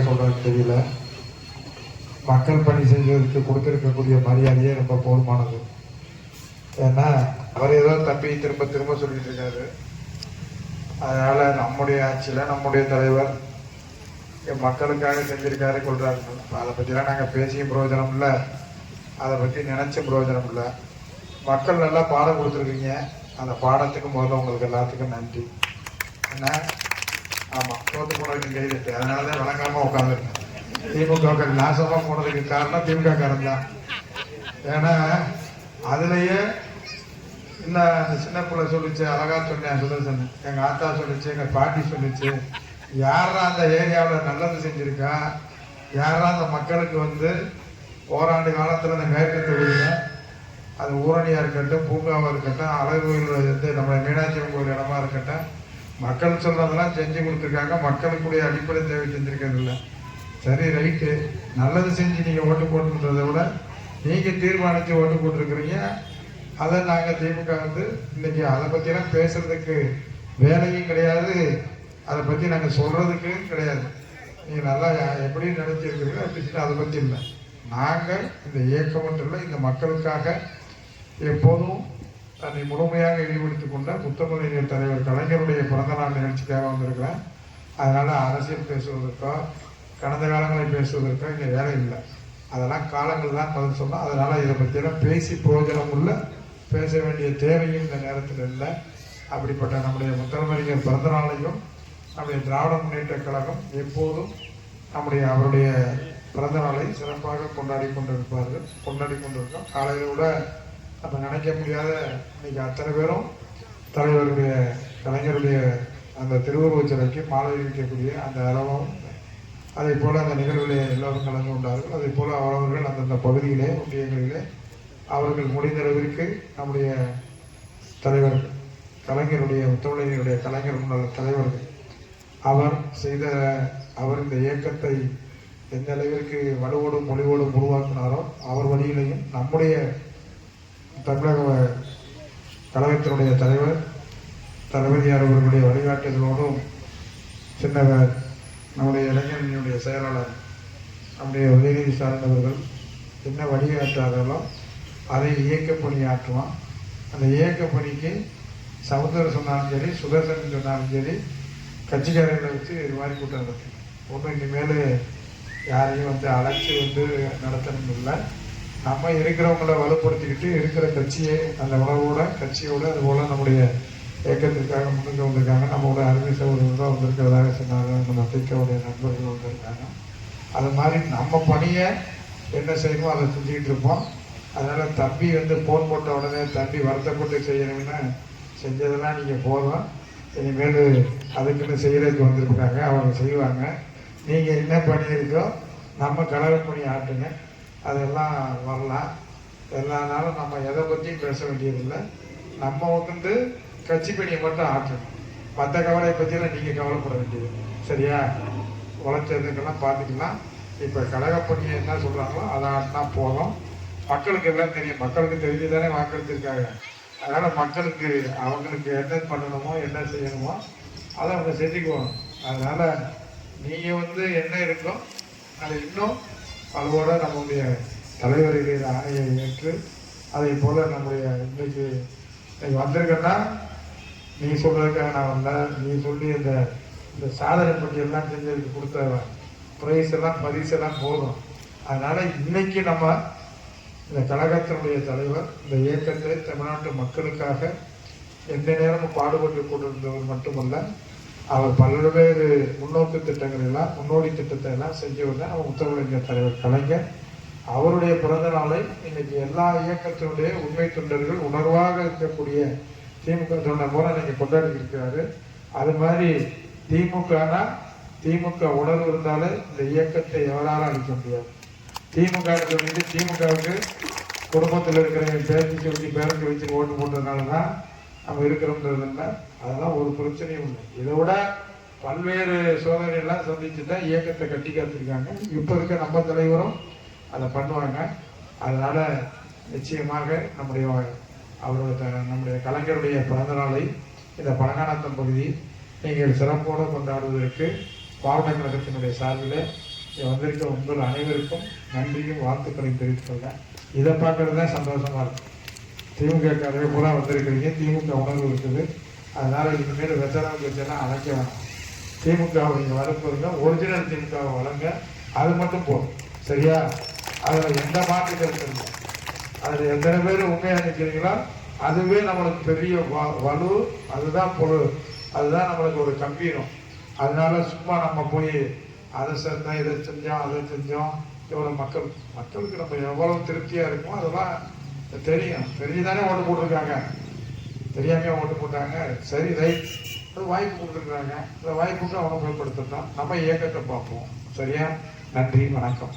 சொல்றது தெரியல. மக்கள் பணி செஞ்சதுக்கு கொடுத்திருக்கக்கூடிய மரியாதையே ரொம்ப போதுமானது. ஏன்னா அவர் ஏதோ தப்பி திரும்ப திரும்ப சொல்லிட்டு இருக்காரு. அதனால நம்முடைய ஆட்சியில நம்முடைய தலைவர் மக்களுக்காக செஞ்சிருக்காரு சொல்றாரு. அதை பற்றிலாம் நாங்கள் பேசியும் பிரயோஜனம் இல்லை, அதை பற்றி நினைச்சும் பிரயோஜனம் இல்லை. மக்கள் நல்லா பாடம் கொடுத்துருக்கீங்க. அந்த பாடத்துக்கு முதல்ல உங்களுக்கு எல்லாத்துக்கும் நன்றி. என்ன ஆமாம், தோத்து போனதுக்கு கைது. அதனால தான் வழங்காம உட்காந்துருக்கேன். திமுக நாசமாக போனதுக்கு காரணம் திமுக காரன் தான். ஏன்னா அதுலேயே இன்னும் அந்த சின்ன பிள்ளை சொல்லிச்சு, அழகா சொன்னேன் சுதர்சன், எங்கள் ஆத்தா சொல்லிச்சு, எங்கள் பாட்டி சொல்லிச்சு, யாரா அந்த ஏரியாவில் நல்லது செஞ்சுருக்கா, யாரா அந்த மக்களுக்கு வந்து ஓராண்டு காலத்தில் அந்த மேற்கு தொகுதியில் அது ஊரணியாக இருக்கட்டும், பூங்காவாக இருக்கட்டும், அழகு கோயில் வந்து நம்ம மீனாட்சி கோயில் இடமா இருக்கட்டும், மக்கள் சொல்றதெல்லாம் செஞ்சு கொடுத்துருக்காங்க. மக்களுக்குடைய அடிப்படை தேவை செஞ்சுருக்கிறது இல்லை. சரி, ரைட்டு, நல்லது செஞ்சு நீங்கள் ஓட்டு போட்டுன்றதை விட நீங்கள் தீர்மானித்து ஓட்டு போட்டிருக்கிறீங்க. அதை நாங்கள் திமுக வந்து இன்னைக்கு அதை பற்றிலாம் பேசுறதுக்கு வேலையும் கிடையாது, அதை பற்றி நாங்கள் சொல்றதுக்கு கிடையாது. நீங்கள் நல்லா எப்படி நினைச்சிருக்கிறீங்களோ அப்படி அதை பற்றி இல்லை. நாங்கள் இந்த இயக்கம் ஒன்றில் இந்த மக்களுக்காக எப்போதும் தன்னை முழுமையாக ஈடுபடுத்திக் கொண்ட முத்தமிழ் தலைவர் கலைஞருடைய பிறந்தநாள் நிகழ்ச்சிக்காக வந்திருக்கிறேன். அதனால் அரசியல் பேசுவதற்கோ கடந்த காலங்களை பேசுவதற்கோ இங்கே வேலை இல்லை. அதெல்லாம் காலங்கள் தான் பதில் சொன்னோம். அதனால் இதை பற்றியெல்லாம் பேசி பிரயோஜனம் உள்ள பேச வேண்டிய தேவையும் இந்த நேரத்தில் இல்லை. அப்படிப்பட்ட நம்முடைய முத்தமிழறிஞர் பிறந்தநாளையும் நம்முடைய திராவிட முன்னேற்ற கழகம் எப்போதும் அவருடைய பிறந்த நாளை சிறப்பாக கொண்டாடி கொண்டிருக்கோம். காலையில் கூட நம்ம நினைக்க முடியாத இன்னைக்கு அத்தனை பேரும் தலைவருடைய கலைஞருடைய அந்த திருவுருவச் சிலைக்கு மாலை வைக்கக்கூடிய அந்த அளவும், அதே போல் அந்த நிகழ்விலே எல்லோரும் கலந்து கொண்டார்கள். அதே போல் அவரவர்கள் அந்தந்த பகுதியிலே ஒன்றியங்களிலே அவர்கள் முடிந்தளவிற்கு நம்முடைய தலைவர் கலைஞருடைய முத்தமிழறிஞருடைய கலைஞர் முன்னாள் தலைவர்கள் அவர் இந்த இயக்கத்தை எந்த அளவிற்கு வலுவோடும் மொழிவோடும் உருவாக்கினாரோ அவர் வழியிலையும் நம்முடைய தமிழக கழகத்தினுடைய தலைவர் தளபதியார் அவர்களுடைய வழிகாட்டுதலோடும் சின்னவர் நம்முடைய இளைஞர்களுடைய செயலாளர் நம்முடைய உதயநிதி சார்ந்தவர்கள் என்ன வழிகாட்டார்களோ அதை இயக்க பணியாற்றுவான். அந்த இயக்க பணிக்கு சமுத்திரம் சொன்னாலும் சரி, சுதர்சன் சொன்னாலும் சரி, கட்சிக்காரர்களை வச்சு இது மாதிரி கூட்டம் நடத்தும். ஒன்றும் இனிமேல் யாரையும் வந்து அழைச்சி வந்து நடத்தணும் இல்லை. நம்ம இருக்கிறவங்கள வலுப்படுத்திக்கிட்டு இருக்கிற கட்சியை அந்த உணவோட கட்சியோடு அதுபோல் நம்முடைய இயக்கத்திற்காக முன்னுக்கு வந்திருக்காங்க. நம்மளோட அருமை சகோதரர்கள் தான் வந்திருக்கிறதாக சொன்னாங்க. நம்ம திக்கவுடைய நண்பர்கள் வந்திருக்காங்க. அது மாதிரி நம்ம பணியை என்ன செய்யணுமோ அதை செஞ்சுக்கிட்டு இருப்போம். அதனால் தம்பி வந்து ஃபோன் போட்ட உடனே தம்பி வருத்தப்பட்டு செய்யணும்னு செஞ்சதெல்லாம் நீங்கள் போதும். இனிமேல் அதுக்குன்னு செய்கிறதுக்கு வந்திருக்காங்க, அவங்க செய்வாங்க. நீங்கள் என்ன பண்ணியிருக்கோ நம்ம கழக பணி ஆட்டுங்க, அதெல்லாம் வரலாம். எல்லா நாளும் நம்ம எதை பற்றியும் பேச வேண்டியதில்லை. நம்ம வந்து கட்சி பணியை மட்டும் ஆட்டணும். மற்ற கவலையை பற்றியெல்லாம் நீங்கள் கவலைப்பட வேண்டியது. சரியா? உழைச்சதுக்கெல்லாம் பார்த்துக்கலாம். இப்போ கழக பணியை என்ன சொல்கிறாங்களோ அதை ஆட்டினா போதும். மக்களுக்கு எல்லாம் தெரியும், மக்களுக்கு தெரிஞ்சு தானே வாக்களித்திருக்காங்க. அதனால் மக்களுக்கு அவங்களுக்கு என்ன பண்ணணுமோ என்ன செய்யணுமோ அதை அவங்க செஞ்சுக்குவாங்க. அதனால் நீங்கள் வந்து என்ன இருக்கோ அதை இன்னும் அதோட நம்முடைய தலைவருடைய ஆணையை ஏற்று அதை போல் நம்முடைய இன்னைக்கு வந்திருக்கேன்னா நீ சொல்கிறதுக்காக நான் வந்தேன். நீ சொல்லி இந்த சாதனை பற்றியெல்லாம் செஞ்சதுக்கு கொடுத்த ப்ரைஸ் எல்லாம் பரிசெல்லாம் போதும். அதனால் இன்னைக்கு நம்ம இந்த கழகத்தினுடைய தலைவர் இந்த இயக்கத்தை தமிழ்நாட்டு மக்களுக்காக எந்த நேரமும் பாடுபட்டு கொண்டிருந்தவர் மட்டுமல்ல, அவர் பல்வேறு முன்னோக்கு திட்டங்கள் எல்லாம் முன்னோடி திட்டத்தை எல்லாம் செஞ்சவர் தான் அவர் முத்தமிழறிஞர் தலைவர் கலைஞர். அவருடைய பிறந்த நாளை இன்னைக்கு எல்லா இயக்கத்தினுடைய உண்மை தொண்டர்கள் உணர்வாக இருக்கக்கூடிய திமுக தொண்டர் போல இன்னைக்கு கொண்டாடி இருக்கிறாரு. அது மாதிரி திமுக உணர்வு இருந்தாலே இந்த இயக்கத்தை எவராலும் அளிக்க முடியாது. திமுகவுக்கு குடும்பத்தில் இருக்கிற பேரண்ட்ஸ் வச்சு ஓட்டு போட்டதுனால தான் நம்ம இருக்கிறோம்ன்றது இல்லை. அதெல்லாம் ஒரு பிரச்சனையும் இல்லை. இதை விட பல்வேறு சோதனைகள்லாம் சந்திச்சு தான் இயக்கத்தை கட்டி காத்திருக்காங்க. இப்போ இருக்க நம்ம தலைவரும் அதை பண்ணுவாங்க. அதனால் நிச்சயமாக நம்முடைய கலைஞருடைய பிறந்த நாளை இந்த பழங்கானத்தம் பகுதி நீங்கள் சிறப்போடு கொண்டாடுவதற்கு பாவன கழகத்தினுடைய சார்பில் வந்திருக்க உங்கள் அனைவருக்கும் நன்றியும் வாழ்த்துக்களையும் தெரிவித்துக் கொள்கிறேன். இதை பார்க்கறது தான் சந்தோஷமா இருக்கு. திமுக கதவை பூரா வந்திருக்கிறீங்க, திமுக உணர்வு இருக்குது. அதனால இனிமேல் வெத்தனம் வச்செல்லாம் அழைக்க வேணாம். திமுகவை நீங்கள் வரப்போங்க, ஒரிஜினல் திமுகவை வழங்க, அது மட்டும் போதும். சரியா? அதில் எந்த மாற்று கருத்து இல்லை. அதில் எத்தனை பேர் உண்மையாக நிற்கிறீங்களோ அதுவே நம்மளுக்கு பெரிய வலு, அதுதான் பொருள், அதுதான் நம்மளுக்கு ஒரு கம்பீரம். அதனால சும்மா நம்ம போய் அதை செஞ்சோம், இதை செஞ்சோம், அதை செஞ்சோம், எவ்வளோ மக்களுக்கு நம்ம எவ்வளவு திருப்தியா இருக்கும் அதெல்லாம் தெரியும். தெரிஞ்சுதானே ஓட்டு போட்டிருக்காங்க, தெரியாம ஓட்டு போட்டாங்க. சரி, ரைட், அது வாய்ப்பு கொடுத்துருக்காங்க. இந்த வாய்ப்புக்கு அவங்க பயன்படுத்தட்டும். நம்ம இயக்கத்தை பார்ப்போம். சரியா? நன்றி, வணக்கம்.